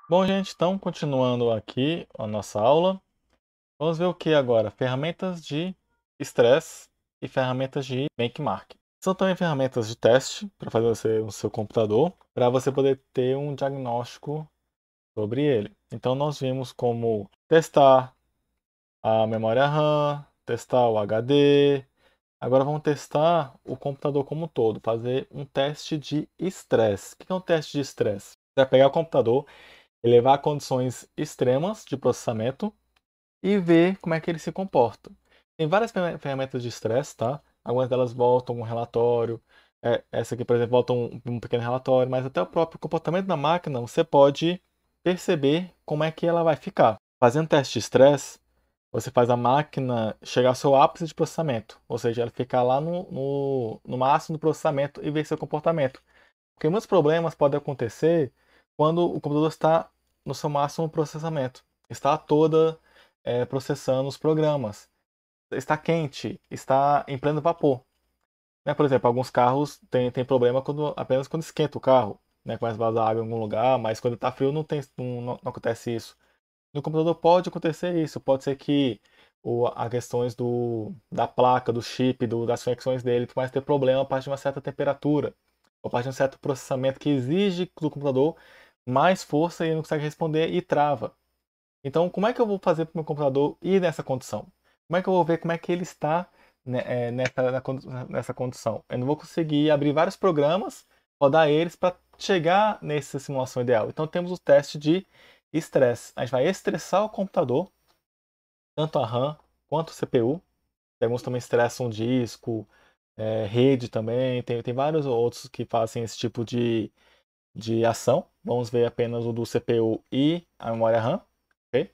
Bom, gente, então continuando aqui a nossa aula, vamos ver o que agora? Ferramentas de estresse e ferramentas de benchmark. São também ferramentas de teste para fazer o seu computador, para você poder ter um diagnóstico sobre ele. Então nós vimos como testar a memória RAM, testar o HD. Agora vamos testar o computador como um todo, fazer um teste de estresse. O que é um teste de estresse? Você vai pegar o computador, elevar a condições extremas de processamento e ver como é que ele se comporta. Tem várias ferramentas de estresse, tá? Algumas delas voltam um relatório, essa aqui, por exemplo, volta um pequeno relatório, mas até o próprio comportamento da máquina você pode perceber como é que ela vai ficar. Fazendo teste de estresse, você faz a máquina chegar ao seu ápice de processamento, ou seja, ela ficar lá no máximo do processamento e ver seu comportamento. Porque muitos problemas podem acontecer quando o computador está no seu máximo processamento, está toda processando os programas, está quente, está em pleno vapor. Né? Por exemplo, alguns carros têm problema apenas quando esquenta o carro, né? Começa a vazar água em algum lugar, mas quando está frio não acontece isso. No computador pode acontecer isso, pode ser que as questões da placa, do chip, das conexões dele, começa a ter problema a partir de uma certa temperatura, ou a partir de um certo processamento que exige do computador mais força e ele não consegue responder e trava. Então, como é que eu vou fazer para o meu computador ir nessa condição? Como é que eu vou ver como é que ele está né, nessa condição? Eu não vou conseguir abrir vários programas, rodar eles para chegar nessa simulação ideal. Então, temos o teste de estresse. A gente vai estressar o computador, tanto a RAM quanto o CPU. Alguns também estressam o disco, rede também. Tem vários outros que fazem esse tipo de ação. Vamos ver apenas o do CPU e a memória RAM. Ok?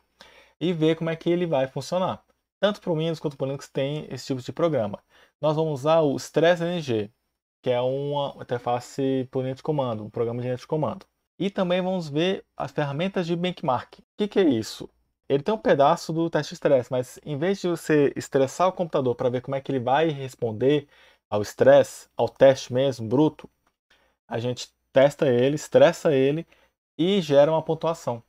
E ver como é que ele vai funcionar. Tanto para o Windows quanto para o Linux tem esse tipo de programa. Nós vamos usar o StressNG, que é uma interface por linha de comando, um programa de linha de comando. E também vamos ver as ferramentas de benchmark. O que é isso? Ele tem um pedaço do teste de estresse, mas em vez de você estressar o computador para ver como é que ele vai responder ao estresse, ao teste mesmo, bruto, a gente testa ele, estressa ele e gera uma pontuação.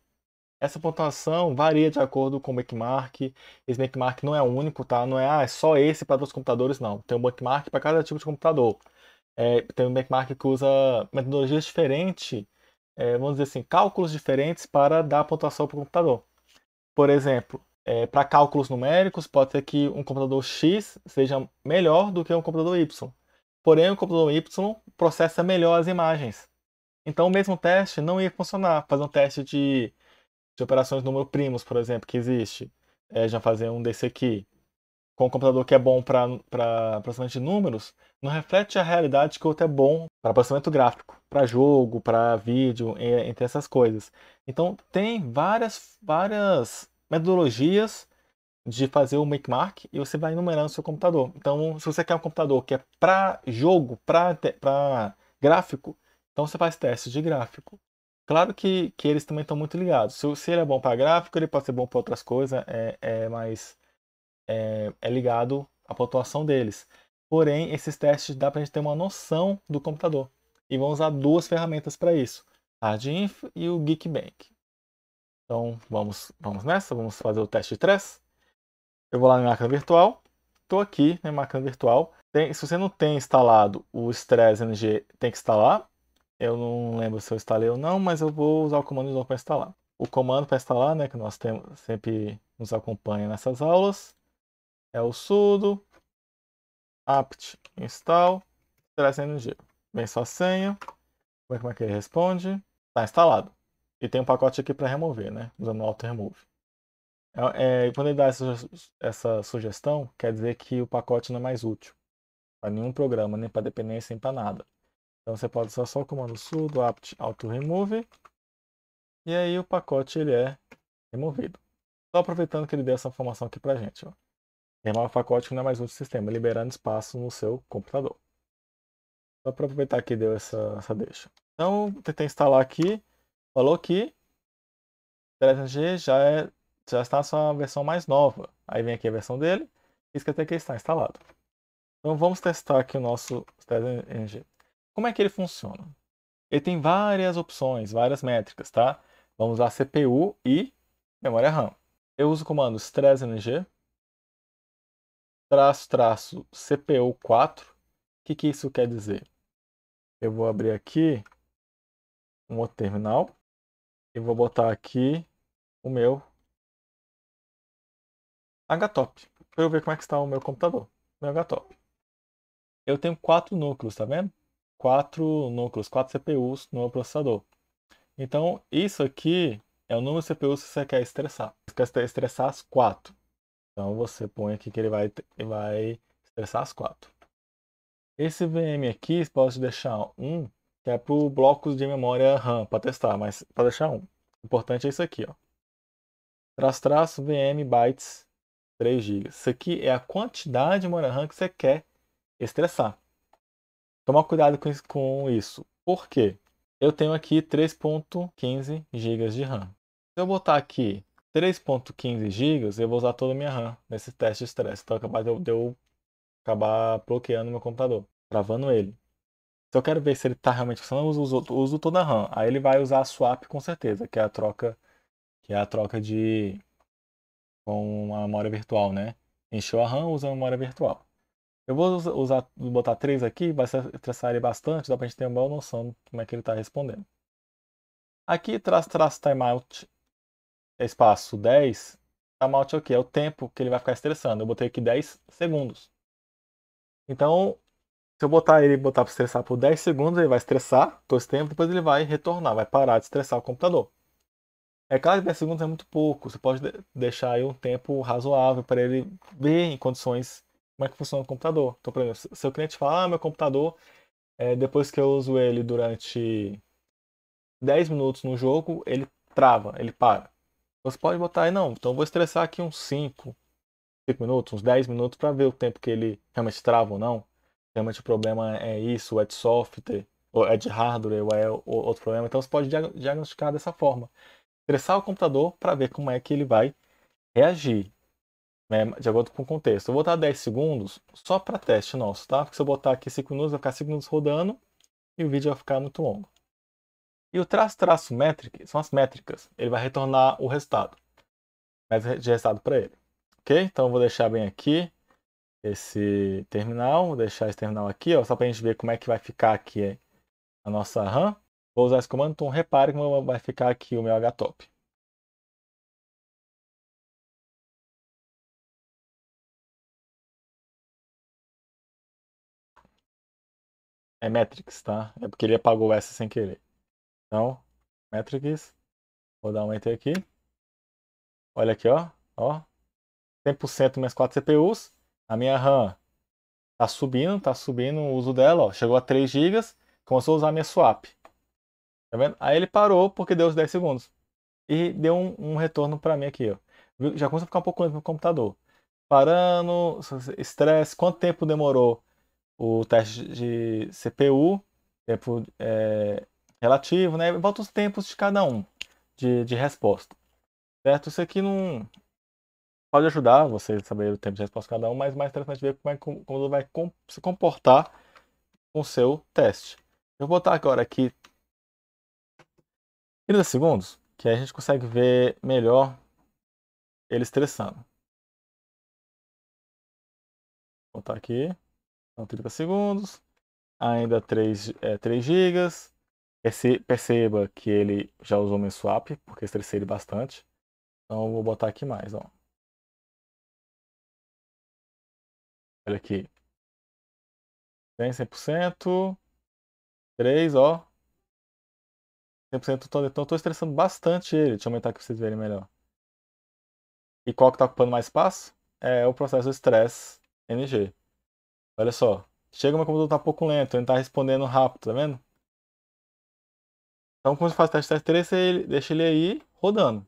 Essa pontuação varia de acordo com o benchmark. Esse benchmark não é único, tá? Não é, é só esse para todos os computadores, não. Tem um benchmark para cada tipo de computador. Tem um benchmark que usa metodologias diferentes, vamos dizer assim, cálculos diferentes para dar pontuação para o computador. Por exemplo, para cálculos numéricos, pode ser que um computador X seja melhor do que um computador Y. Porém, o computador Y processa melhor as imagens. Então, o mesmo teste não ia funcionar. Fazer um teste de operações número primos, por exemplo, que existe. Já fazer um desse aqui com um computador que é bom para processamento de números, não reflete a realidade que o outro é bom para processamento gráfico, para jogo, para vídeo, entre essas coisas. Então, tem várias metodologias de fazer o benchmark e você vai enumerando o seu computador. Então, se você quer um computador que é para jogo, para gráfico, então você faz testes de gráfico. Claro que eles também estão muito ligados. Se ele é bom para gráfico, ele pode ser bom para outras coisas, mas é ligado à pontuação deles. Porém, esses testes dá para a gente ter uma noção do computador. E vamos usar duas ferramentas para isso: a Hardinfo e o Geekbench. Então, vamos nessa? Vamos fazer o teste de stress? Eu vou lá na máquina virtual. Estou aqui na máquina virtual. Se você não tem instalado o Stress NG, tem que instalar. Eu não lembro se eu instalei ou não, mas eu vou usar o comando de novo para instalar. O comando para instalar, né, que nós temos, sempre nos acompanha nessas aulas, é o sudo apt install stressng. Vem sua senha. Como é que ele responde? Está instalado. E tem um pacote aqui para remover, né? Usando o auto remove. Quando ele dá essa sugestão, quer dizer que o pacote não é mais útil para nenhum programa, nem para dependência, nem para nada. Então você pode usar só o comando sudo apt auto remove e aí o pacote ele é removido. Só aproveitando que ele deu essa informação aqui para a gente. Ó. Remove o pacote que não é mais útil no sistema, liberando espaço no seu computador. Só para aproveitar que deu essa deixa. Então, tentei instalar aqui, falou que 3G já está na sua versão mais nova. Aí vem aqui a versão dele, isso quer dizer que ele está instalado. Então vamos testar aqui o nosso 3G. Como é que ele funciona? Ele tem várias opções, várias métricas, tá? Vamos usar CPU e memória RAM. Eu uso o comando stressng --CPU4. O que isso quer dizer? Eu vou abrir aqui um outro terminal e vou botar aqui o meu HTOP, para eu ver como é que está o meu computador, meu HTOP. Eu tenho 4 núcleos, tá vendo? 4 núcleos, 4 CPUs no meu processador. Então, isso aqui é o número de CPUs que você quer estressar. Você quer estressar as 4. Então, você põe aqui que ele vai estressar as 4. Esse VM aqui, você pode deixar um, que é para o blocos de memória RAM, para testar, mas para deixar um. O importante é isso aqui, ó. --VM bytes 3 GB. Isso aqui é a quantidade de memória RAM que você quer estressar. Toma cuidado com isso. Por quê? Eu tenho aqui 3.15 GB de RAM. Se eu botar aqui 3.15 GB, eu vou usar toda a minha RAM nesse teste de estresse. Então é capaz de eu acabar bloqueando meu computador, travando ele. Se eu quero ver se ele está realmente funcionando, eu uso toda a RAM. Aí ele vai usar a swap com certeza, que é a troca de com uma memória virtual, né? Encheu a RAM, usa a memória virtual. Eu vou botar 3 aqui, vai estressar ele bastante, dá pra gente ter uma boa noção de como é que ele está respondendo. Aqui, traço timeout, espaço 10. Timeout é o quê? É o tempo que ele vai ficar estressando. Eu botei aqui 10 segundos. Então, se eu botar para estressar por 10 segundos, ele vai estressar todo esse tempo, depois ele vai retornar, vai parar de estressar o computador. É claro que 10 segundos é muito pouco, você pode deixar aí um tempo razoável para ele ver em condições como é que funciona o computador. Então, por exemplo, se o seu cliente fala, meu computador, depois que eu uso ele durante 10 minutos no jogo, ele trava, ele para. Você pode botar aí, não, então eu vou estressar aqui uns 5 minutos, uns 10 minutos para ver o tempo que ele realmente trava ou não. Realmente o problema é isso, ou é de software, ou é de hardware, ou é outro problema. Então você pode diagnosticar dessa forma. Estressar o computador para ver como é que ele vai reagir, né, de acordo com o contexto. Eu vou botar 10 segundos só para teste nosso, tá? Porque se eu botar aqui 5 minutos, vai ficar 5 minutos rodando e o vídeo vai ficar muito longo. E o traço métrica são as métricas. Ele vai retornar o resultado. De resultado para ele. Ok? Então eu vou deixar bem aqui esse terminal. Vou deixar esse terminal aqui, ó, só para a gente ver como é que vai ficar aqui a nossa RAM. Vou usar esse comando, então repare como vai ficar aqui o meu HTOP. É Metrics, tá? É porque ele apagou essa sem querer. Então, Metrics. Vou dar um Enter aqui. Olha aqui, ó. 100% minhas 4 CPUs. A minha RAM tá subindo o uso dela, ó. Chegou a 3 GB. Começou a usar a minha swap. Tá vendo? Aí ele parou porque deu os 10 segundos. E deu um retorno para mim aqui, ó. Já começa a ficar um pouco lento no computador. Parando, estresse, quanto tempo demorou o teste de CPU, tempo relativo, né? Bota os tempos de cada um de resposta, certo? Isso aqui não pode ajudar você a saber o tempo de resposta de cada um, mas mais interessante ver como vai se comportar com o seu teste. Eu vou botar agora aqui 30 segundos, que aí a gente consegue ver melhor ele estressando. Vou botar aqui, então 30 segundos, ainda 3 GB. Perceba que ele já usou meu swap, porque estressei ele bastante. Então eu vou botar aqui mais, ó. Olha aqui. Tem 100%. 3, ó. 100% todo. Então eu tô estressando bastante ele. Deixa eu aumentar aqui pra vocês verem melhor. E qual que tá ocupando mais espaço? É o processo stress NG. Olha só. Chega, meu computador tá um pouco lento, ele não tá respondendo rápido, tá vendo? Então quando você faz teste de stress, deixa ele aí rodando.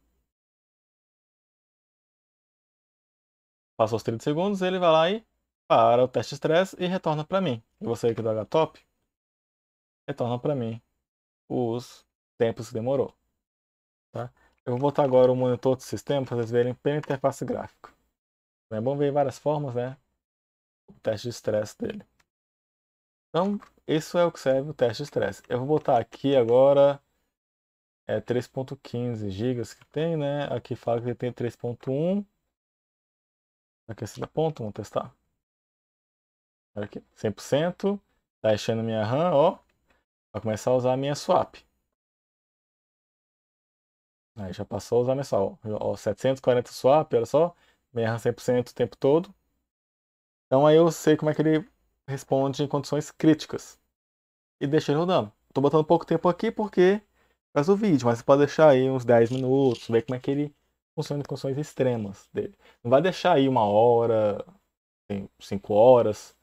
Passou os 30 segundos, ele vai lá e para o teste de stress e retorna para mim. Eu vou sair aqui do HTOP, retorna para mim os tempos que demorou. Tá? Eu vou botar agora o monitor do sistema para vocês verem pela interface gráfica. É bom ver várias formas, né? O teste de estresse dele. Então, isso é o que serve o teste de estresse. Eu vou botar aqui agora é 3.15 GB que tem, né? Aqui fala que ele tem 3.1. Aqui é da ponta, vamos testar. Olha aqui, 100%. Tá enchendo minha RAM, ó. Vai começar a usar a minha swap. Aí já passou a usar minha swap. Ó, 740 swap, olha só. Minha RAM 100% o tempo todo. Então aí eu sei como é que ele responde em condições críticas. E deixa ele rodando. Tô botando pouco tempo aqui porque faz o vídeo, mas você pode deixar aí uns 10 minutos, ver como é que ele funciona em condições extremas dele. Não vai deixar aí 1 hora, 5 horas,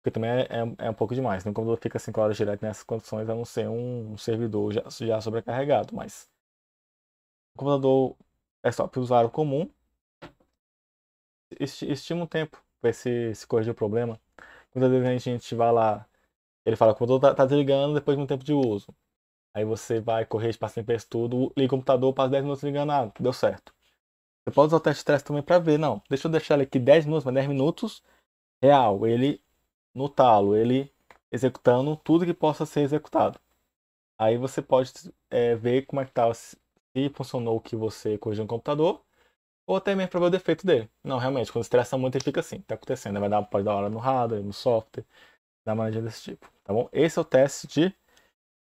porque também é um pouco demais. Né? O computador fica 5 horas direto nessas condições, a não ser um servidor já sobrecarregado. Mas o computador é só para o usuário comum, estima um tempo, ver se corrigir o problema. Muitas vezes a gente vai lá, ele fala que o computador tá desligando depois de um tempo de uso. Aí você vai correr, passa limpeza tudo, liga o computador, passa 10 minutos ligando, deu certo. Você pode usar o teste de stress também para ver, não, deixa eu deixar ele aqui 10 minutos, mas 10 minutos real, ele no talo, ele executando tudo que possa ser executado. Aí você pode ver como é que tá, se funcionou o que você corrigiu no computador, ou até mesmo para ver o defeito dele. Não, realmente, quando estressa muito ele fica assim, tá acontecendo, pode dar hora no hardware, no software, dar maneira desse tipo, tá bom? Esse é o teste de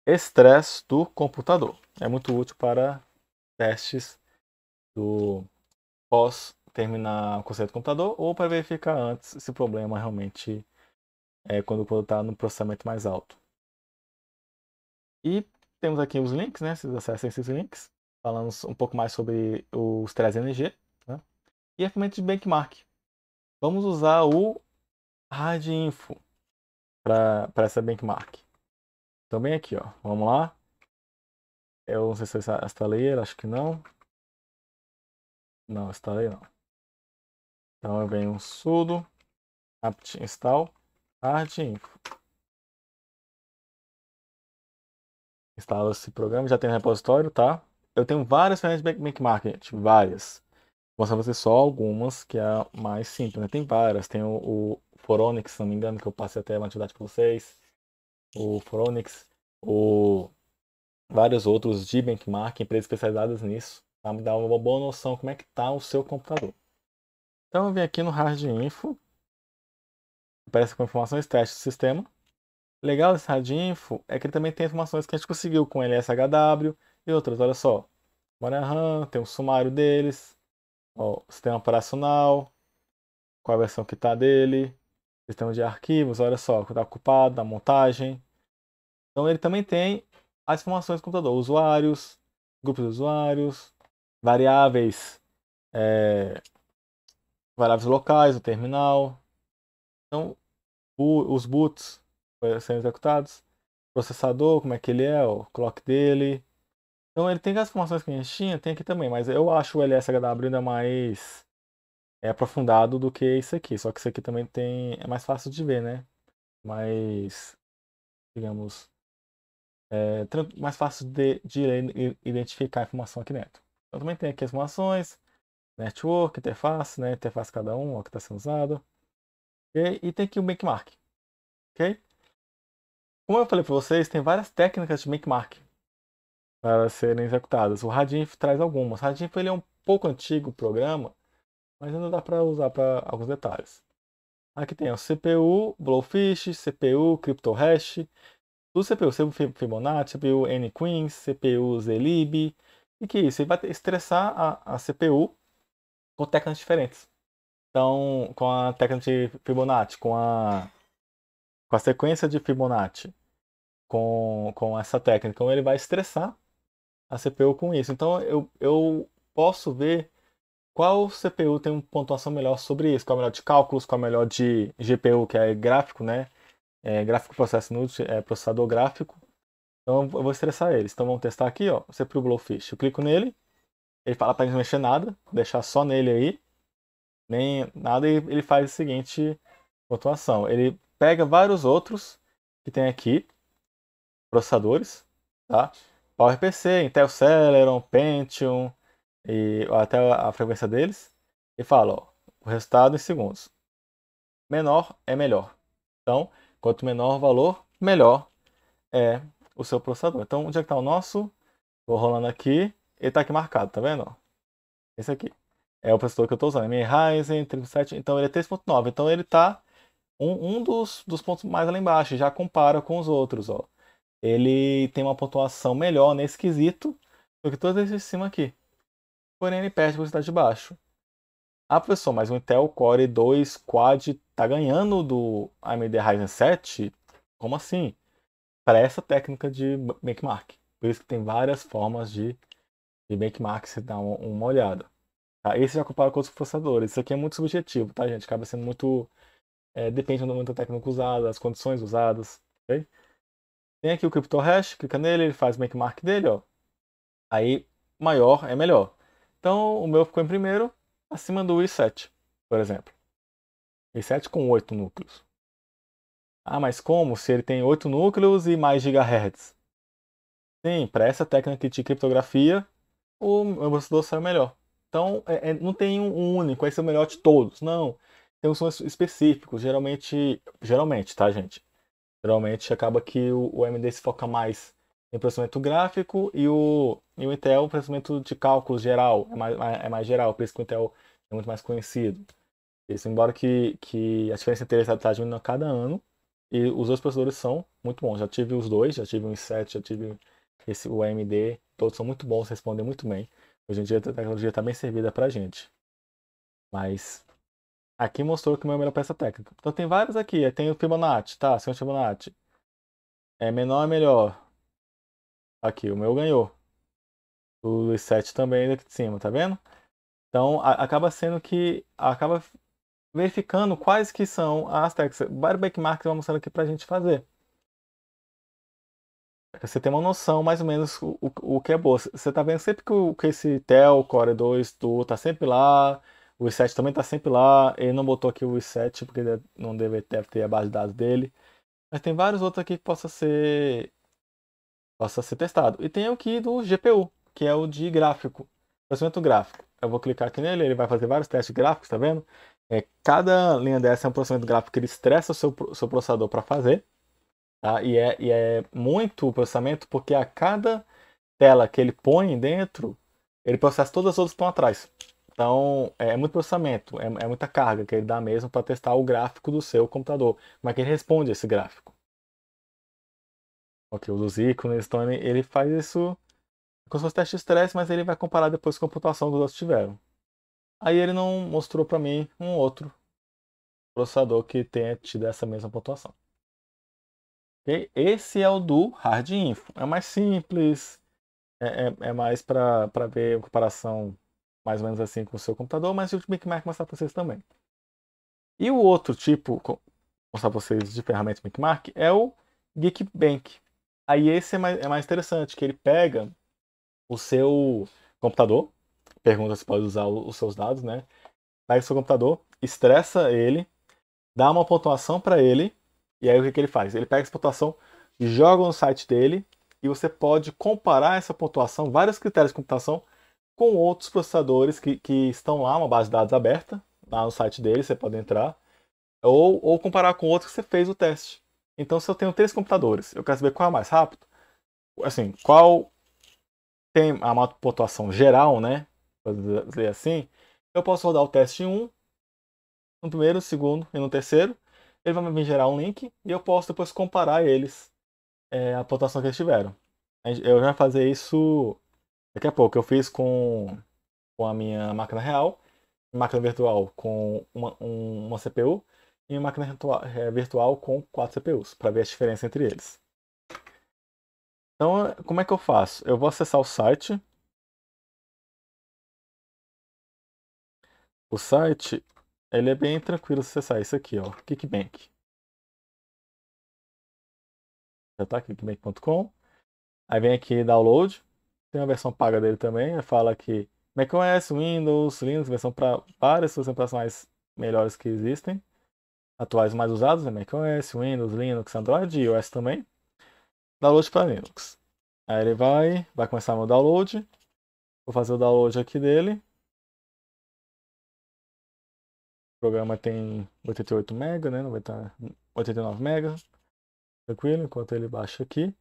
estresse do computador. É muito útil para testes do pós terminar o conceito do computador ou para verificar antes se o problema realmente é quando o computador está no processamento mais alto. E temos aqui os links, né? Vocês acessem esses links. Falamos um pouco mais sobre os 3NG, né? E a ferramenta de benchmark. Vamos usar o RadInfo para essa benchmark. Também aqui, ó. Vamos lá. Eu não sei se eu instalei, acho que não. Não, instalei não. Então eu venho um sudo apt install RadInfo. Instala esse programa, já tem repositório, tá? Eu tenho várias ferramentas de benchmark, gente, várias. Vou mostrar pra vocês só algumas, que é a mais simples, né? Tem várias, tem o Foronix, se não me engano, que eu passei até uma atividade para vocês. O Foronix, vários outros de benchmark, empresas especializadas nisso, para me dar uma boa noção como é que tá o seu computador. Então eu vim aqui no RadInfo, aparece com informações teste do sistema. Legal desse RadInfo é que ele também tem informações que a gente conseguiu com LSHW e outras, olha só. Memória RAM, tem um sumário deles, ó, sistema operacional, qual a versão que está dele, sistema de arquivos, olha só, está ocupado, da montagem. Então ele também tem as informações do computador, usuários, grupos de usuários, variáveis, é, variáveis locais, o terminal. Então, os boots sendo executados, processador, como é que ele é, o clock dele. Então ele tem as informações que a gente tinha, tem aqui também, mas eu acho o LSHW ainda mais aprofundado do que isso aqui. Só que isso aqui também é mais fácil de ver, né? Mais, digamos, mais fácil de identificar a informação aqui dentro. Então também tem aqui as informações, network, interface, né? Interface cada um, o que está sendo usado. Okay? E tem aqui o benchmark. Ok? Como eu falei para vocês, tem várias técnicas de benchmark para serem executadas. O Radinf traz algumas. O Radinf ele é um pouco antigo o programa, mas ainda dá para usar para alguns detalhes. Aqui tem o CPU, Blowfish, CPU, CryptoHash, do CPU, CPU Fibonacci, CPU NQueens, CPU Zlib. E que isso? Ele vai estressar a CPU com técnicas diferentes. Então, com a técnica de Fibonacci, com a sequência de Fibonacci, com essa técnica, então ele vai estressar a CPU com isso. Então, eu posso ver qual CPU tem uma pontuação melhor sobre isso, qual é o melhor de cálculos, qual é o melhor de GPU, que é gráfico, né? Gráfico Processing Unit, processador gráfico. Então eu vou estressar eles. Então vamos testar aqui, ó, o CPU Blowfish. Eu clico nele, ele fala para não mexer nada, deixar só nele aí, nem nada, e ele faz a seguinte pontuação. Ele pega vários outros que tem aqui, processadores, tá? PowerPC, Intel Celeron, Pentium, e até a frequência deles, e fala, ó, o resultado em segundos. Menor é melhor. Então, quanto menor o valor, melhor é o seu processador. Então, onde é que está o nosso? Vou rolando aqui, ele tá aqui marcado, tá vendo? Ó? Esse aqui. É o processador que eu tô usando, MI Ryzen 37, então ele é 3.9, então ele tá um dos pontos mais lá embaixo, já compara com os outros, ó. Ele tem uma pontuação melhor nesse quesito do que todos esses de cima aqui. Porém, ele perde a velocidade de baixo. Ah, professor, mas o Intel Core 2 Quad tá ganhando do AMD Ryzen 7? Como assim? Para essa técnica de benchmark. Por isso que tem várias formas de benchmark, você dá uma olhada. Tá? Esse já compara com outros processadores. Isso aqui é muito subjetivo, tá, gente? Acaba sendo muito. Depende do momento da técnica usada, as condições usadas. Ok? Tem aqui o CryptoHash, clica nele, ele faz o benchmark dele, ó. Aí, maior é melhor. Então, o meu ficou em primeiro, acima do i7, por exemplo. i7 com 8 núcleos. Ah, mas como? Se ele tem 8 núcleos e mais gigahertz? Sim, para essa técnica de criptografia, o meu processador saiu melhor. Então, não tem um único, esse é o melhor de todos. Não. Tem uns específicos. Geralmente, tá, gente? Geralmente acaba que o AMD se foca mais em processamento gráfico e o Intel, processamento de cálculo geral, é mais geral, por isso que o Intel é muito mais conhecido. Isso, embora que a diferença entre eles está diminuindo a cada ano, e os dois processadores são muito bons. Já tive os dois, já tive o i7, já tive o AMD, todos são muito bons, respondem muito bem. Hoje em dia a tecnologia está bem servida para a gente. Mas aqui mostrou que o meu é melhor peça técnica. Então tem vários aqui, tem o Fibonacci, tá? Segundo Fibonacci. Menor é melhor. Aqui, o meu ganhou. O i7 também daqui de cima, tá vendo? Então acaba sendo que acaba verificando quais que são as técnicas. Vários benchmarks vão mostrando aqui pra gente fazer. Pra você ter uma noção mais ou menos o que é boa. Você tá vendo sempre que esse Intel Core 2 do tá sempre lá, o i7 também tá sempre lá. Ele não botou aqui o i7 porque ele não deve ter a base de dados dele. Mas tem vários outros aqui que possa ser testado. E tem aqui do GPU, que é o de gráfico, processamento gráfico. Eu vou clicar aqui nele, ele vai fazer vários testes gráficos, tá vendo? Cada linha dessa é um processamento gráfico que ele estressa o seu processador para fazer. Tá? E é muito processamento porque a cada tela que ele põe dentro, ele processa todas as outras que estão atrás. Então, muito processamento, é muita carga que ele dá mesmo para testar o gráfico do seu computador. Como é que ele responde a esse gráfico? Ok, os ícones, então ele faz isso como se fosse teste de estresse, mas ele vai comparar depois com a pontuação que os outros tiveram. Aí ele não mostrou para mim um outro processador que tenha tido essa mesma pontuação. Ok? Esse é o do Hard Info. É mais simples, é mais para ver a comparação mais ou menos assim com o seu computador, mas o benchmark mostrar para vocês também. E o outro tipo, mostrar para vocês de ferramenta benchmark, é o Geekbench. Aí esse é mais interessante, que ele pega o seu computador, pergunta se pode usar os seus dados, né? Pega o seu computador, estressa ele, dá uma pontuação para ele, e aí o que ele faz? Ele pega essa pontuação, joga no site dele, e você pode comparar essa pontuação, vários critérios de computação, com outros processadores que estão lá, uma base de dados aberta, lá no site dele, você pode entrar, ou comparar com outros que você fez o teste. Então, se eu tenho 3 computadores, eu quero saber qual é o mais rápido, assim, qual tem a uma pontuação geral, né? Para dizer assim, eu posso rodar o teste 1 no primeiro, no segundo e no terceiro. Ele vai me gerar um link e eu posso depois comparar eles, a pontuação que eles tiveram. Eu já vou fazer isso daqui a pouco. Eu fiz com a minha máquina real, máquina virtual com uma CPU e uma máquina virtual com 4 CPUs, para ver a diferença entre eles. Então, como é que eu faço? Eu vou acessar o site. O site, ele é bem tranquilo de acessar. Isso aqui, ó, Geekbench. Já tá aqui, geekbench.com. Aí vem aqui download. Tem a versão paga dele também. Fala aqui macOS, Windows, Linux, versão para várias sistemas operacionais melhores que existem. Atuais mais usados é macOS, Windows, Linux, Android e iOS também. Download para Linux. Aí ele vai começar o meu download. Vou fazer o download aqui dele. O programa tem 88 MB, né? 89 MB. Tranquilo, enquanto ele baixa aqui.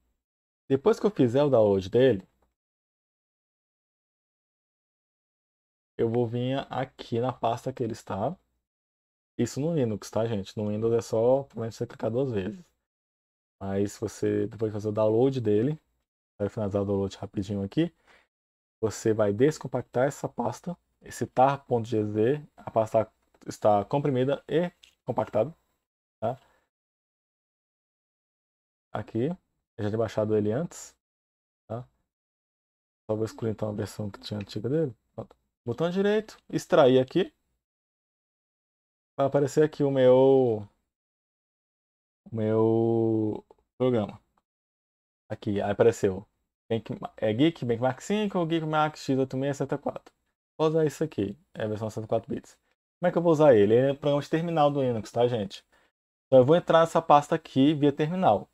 Depois que eu fizer o download dele, eu vou vir aqui na pasta que ele está. Isso no Linux, tá, gente? No Windows é só provavelmente você clicar 2 vezes. Mas se você depois fazer o download dele, vai finalizar o download rapidinho aqui, você vai descompactar essa pasta, esse tar.gz, a pasta está comprimida e compactada, tá? Aqui, eu já tinha baixado ele antes, tá? Só vou excluir então a versão que tinha antiga dele. Pronto. Botão direito, extrair aqui, vai aparecer aqui o meu programa. Aqui, aí apareceu Geek, Benchmark 5 ou Geekmark X8674. Vou usar isso aqui, é a versão 64 bits. Como é que eu vou usar ele? Ele é um programa de terminal do Linux, tá, gente? Então eu vou entrar nessa pasta aqui via terminal.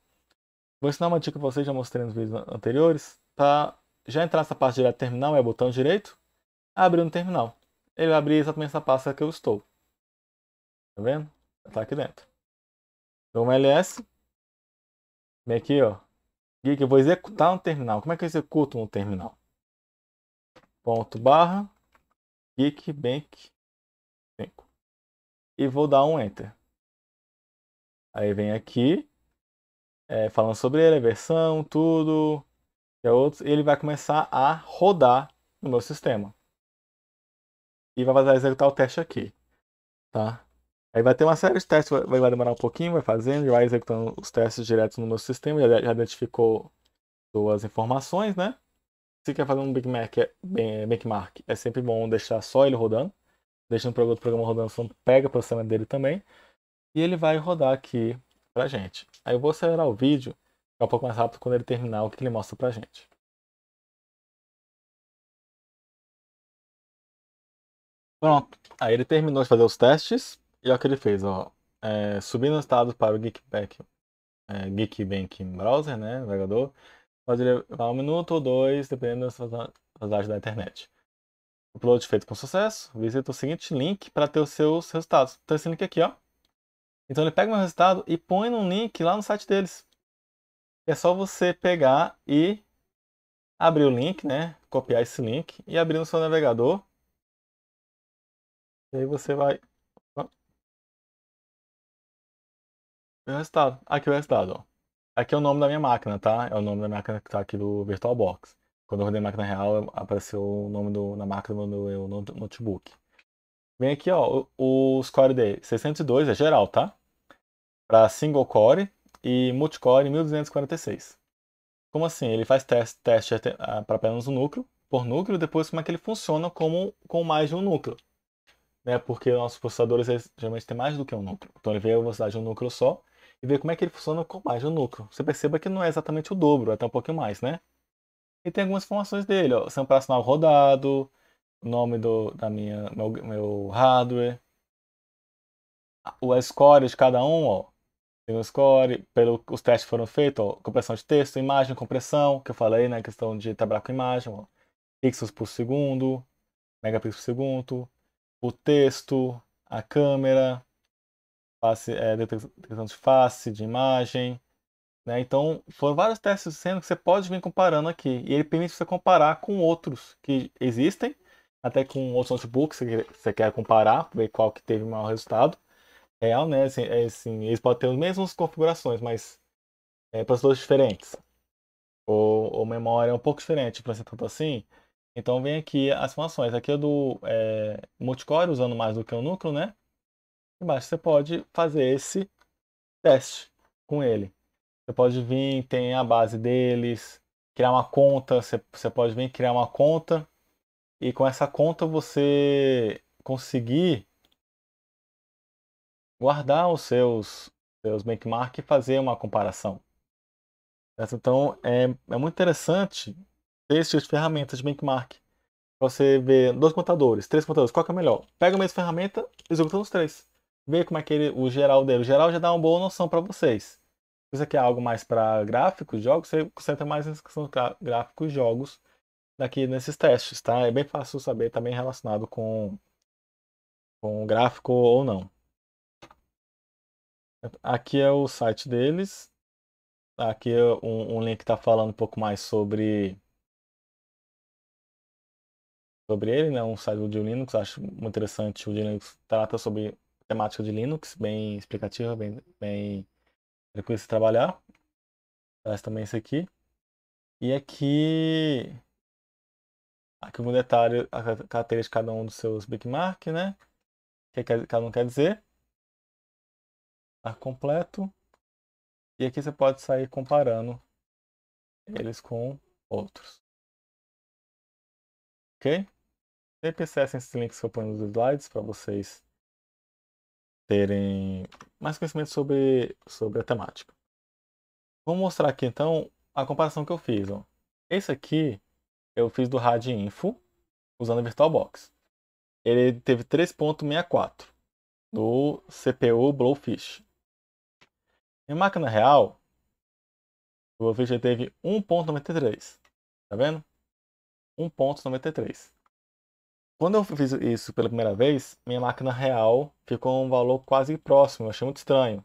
Vou ensinar uma dica para vocês, já mostrei nos vídeos anteriores. Tá? Já entrar nessa pasta direto terminal, é botão direito, abrir no terminal. Ele vai abrir exatamente essa pasta que eu estou. Tá vendo? Tá aqui dentro. Dou um ls. Vem aqui, ó. Geek, eu vou executar no terminal. Como é que eu executo no terminal? Ponto barra Geekbench 5. E vou dar um Enter. Aí vem aqui, falando sobre ele, a versão, tudo, e outros. Ele vai começar a rodar no meu sistema. E vai executar o teste aqui, tá? Aí vai ter uma série de testes, vai demorar um pouquinho, vai fazendo, vai executando os testes diretos no meu sistema, já identificou as informações, né? Se quer fazer um Big Mac, benchmark, é sempre bom deixar só ele rodando. Deixa no programa rodando, só pega o processamento dele também. E ele vai rodar aqui pra gente. Aí eu vou acelerar o vídeo, ficar um pouco mais rápido quando ele terminar o que ele mostra pra gente. Pronto. Aí ele terminou de fazer os testes e olha o que ele fez, ó. Subindo os estados para o Geekbench Browser, né, navegador. Pode levar 1 minuto ou 2, dependendo das velocidade da internet. Upload feito com sucesso. Visita o seguinte link para ter os seus resultados. Então esse link aqui, ó. Então ele pega o meu resultado e põe num link lá no site deles. É só você pegar e abrir o link, né? Copiar esse link e abrir no seu navegador. E aí você vai ó, ver o resultado. Aqui é o resultado, ó. Aqui é o nome da minha máquina, tá? É o nome da máquina que está aqui do VirtualBox. Quando eu rodei a máquina real, apareceu o nome da máquina no meu notebook. Vem aqui, ó, o score dele. 602 é geral, tá? Para single core e multicore 1246. Como assim? Ele faz teste para apenas um núcleo, por núcleo, depois como é que ele funciona com mais de um núcleo. Né? Porque nossos processadores geralmente têm mais do que um núcleo. Então ele vê a velocidade de um núcleo só e vê como é que ele funciona com mais de um núcleo. Você perceba que não é exatamente o dobro, é até um pouquinho mais, né? E tem algumas informações dele, ó. Sistema operacional rodado, o nome meu hardware, o score de cada um, ó. Tem o score, os testes foram feitos, ó, compressão de texto, imagem, compressão, que eu falei, né? Questão de trabalhar com imagem, ó. Pixels por segundo, megapixels por segundo, o texto, a câmera, detecção de face, de imagem, né? Então, foram vários testes sendo que você pode vir comparando aqui. E ele permite você comparar com outros que existem, até com outros notebooks que você quer comparar, ver qual que teve o maior resultado. Real, né? Assim, eles podem ter as mesmas configurações, mas processadores diferentes. Ou memória um pouco diferente, para ser tanto assim. Então, vem aqui as informações. Aqui é do multicore, usando mais do que um núcleo, né? Embaixo você pode fazer esse teste com ele. Você pode vir, tem a base deles, criar uma conta. Você pode vir criar uma conta e com essa conta você conseguir guardar os benchmark e fazer uma comparação. Certo? Então é muito interessante ter esse tipo de ferramentas de benchmark. Você vê 2 computadores, 3 computadores, qual que é melhor? Pega a mesma ferramenta, executa os 3. Vê como é que o geral dele. O geral já dá uma boa noção para vocês. Se você quer algo mais para gráficos, jogos, você concentra mais nessa questão de gráficos, jogos, daqui nesses testes, tá? É bem fácil saber, tá bem relacionado com gráfico ou não. Aqui é o site deles. Aqui é um link que está falando um pouco mais sobre sobre ele, né? Um site do Linux, acho muito interessante. O Linux trata sobre temática de Linux, bem explicativa, bem tranquilo de se trabalhar. Traz também esse aqui. E aqui um detalhe, a característica de cada um dos seus bookmark, né? O que cada um quer dizer. Tá completo. E aqui você pode sair comparando eles com outros. Ok? Sempre acessem esses links que eu ponho nos slides para vocês terem mais conhecimento sobre a temática. Vou mostrar aqui então a comparação que eu fiz. Ó. Esse aqui eu fiz do RAD Info usando a VirtualBox. Ele teve 3.64 do CPU Blowfish. Em máquina real, o Blowfish teve 1.93. Tá vendo? 1.93. Quando eu fiz isso pela primeira vez, minha máquina real ficou um valor quase próximo. Eu achei muito estranho.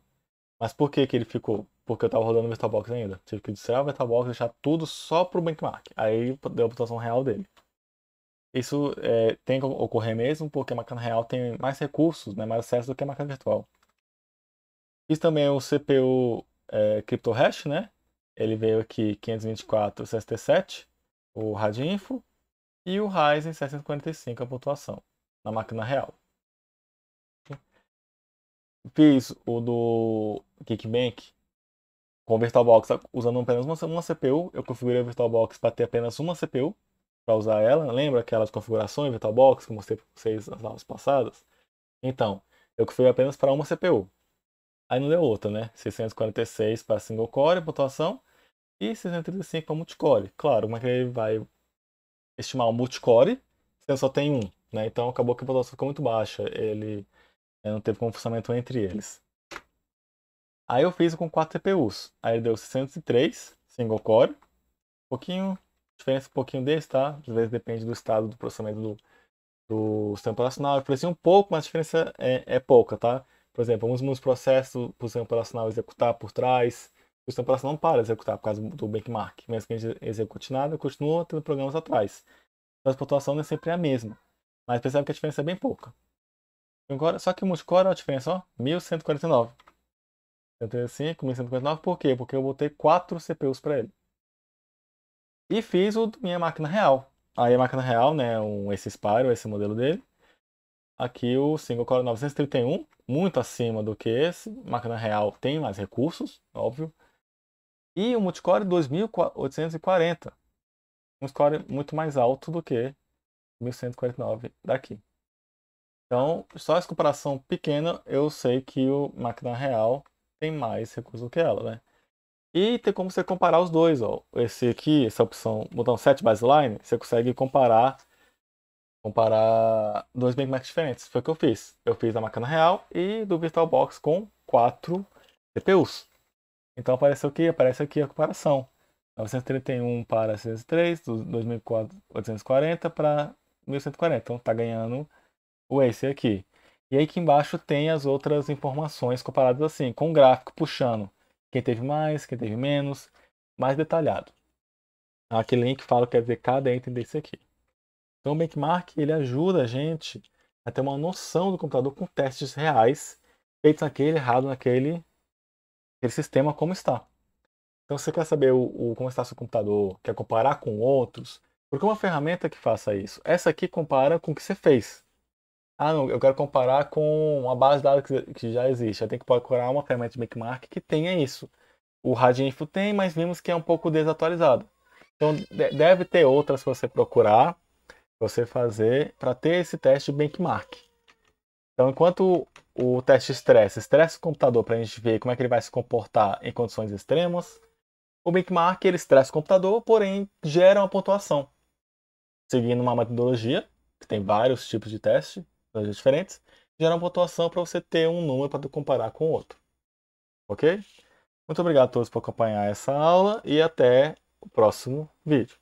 Mas por que ele ficou? Porque eu estava rodando o VirtualBox ainda. Tive que descer o VirtualBox e deixar tudo só para o benchmark. Aí deu a pontuação real dele. Isso tem que ocorrer mesmo porque a máquina real tem mais recursos, né, mais acesso do que a máquina virtual. Fiz também o CPU CryptoHash, né? Ele veio aqui 524 CST7, o Radinfo, e o Ryzen 745 a pontuação na máquina real. Fiz o do Geekbench com o VirtualBox usando apenas uma CPU. Eu configurei o VirtualBox para ter apenas uma CPU para usar ela. Lembra aquelas configurações VirtualBox que eu mostrei para vocês nas aulas passadas? Então, eu configurei apenas para uma CPU. Aí não deu outra, né? 646 para single core, pontuação, e 635 para multicore. Claro, como é que ele vai estimar o multicore se eu só tenho um, né? Então acabou que a pontuação ficou muito baixa. Ele não teve confuncionamento entre eles. Aí eu fiz com 4 CPUs. Aí deu 603 single core. Diferença um pouquinho desse, tá? Às vezes depende do estado do processamento do sistema operacional. Eu falei um pouco, mas a diferença é pouca, tá? Por exemplo, alguns processos para o sistema operacional executar por trás, o sistema operacional não para de executar por causa do benchmark. Mesmo que a gente execute nada, continua tendo programas atrás. Então a pontuação não é sempre a mesma. Mas percebe que a diferença é bem pouca. Agora, só que o multicore, a diferença, ó, 1149. 135, 1149, por quê? Porque eu botei 4 CPUs para ele. E fiz o minha máquina real. Aí a máquina real, né, esse Spyro, esse modelo dele. Aqui o Single Core 931, muito acima do que esse. Máquina real tem mais recursos, óbvio. E o Multicore 2840. Um score muito mais alto do que 1149 daqui. Então, só essa comparação pequena, eu sei que o máquina real tem mais recursos do que ela, né? E tem como você comparar os dois, ó. Esse aqui, essa opção, botão Set Baseline, você consegue comparar dois benchmarks diferentes. Foi o que eu fiz. Eu fiz da máquina real e do VirtualBox com 4 CPUs. Então apareceu aqui, aparece aqui a comparação. 931 para 603, 2840 para 1140. Então tá ganhando o Acer aqui. E aí aqui embaixo tem as outras informações comparadas assim, com o gráfico puxando quem teve mais, quem teve menos, mais detalhado. Aquele link fala o que quer dizer cada item desse aqui. Então o benchmark ele ajuda a gente a ter uma noção do computador com testes reais feitos naquele sistema como está. Então se você quer saber como está seu computador, quer comparar com outros, procura uma ferramenta que faça isso. Essa aqui compara com o que você fez. Ah, não, eu quero comparar com uma base de dados que já existe. Eu tenho que procurar uma ferramenta de benchmark que tenha isso. O Radinfo tem, mas vimos que é um pouco desatualizado. Então deve ter outras para você procurar, para você fazer, para ter esse teste de benchmark. Então enquanto o teste estressa o computador para a gente ver como é que ele vai se comportar em condições extremas, o benchmark ele estressa o computador, porém gera uma pontuação. Seguindo uma metodologia, que tem vários tipos de teste, diferentes, gera uma pontuação para você ter um número para comparar com o outro. Ok? Muito obrigado a todos por acompanhar essa aula e até o próximo vídeo.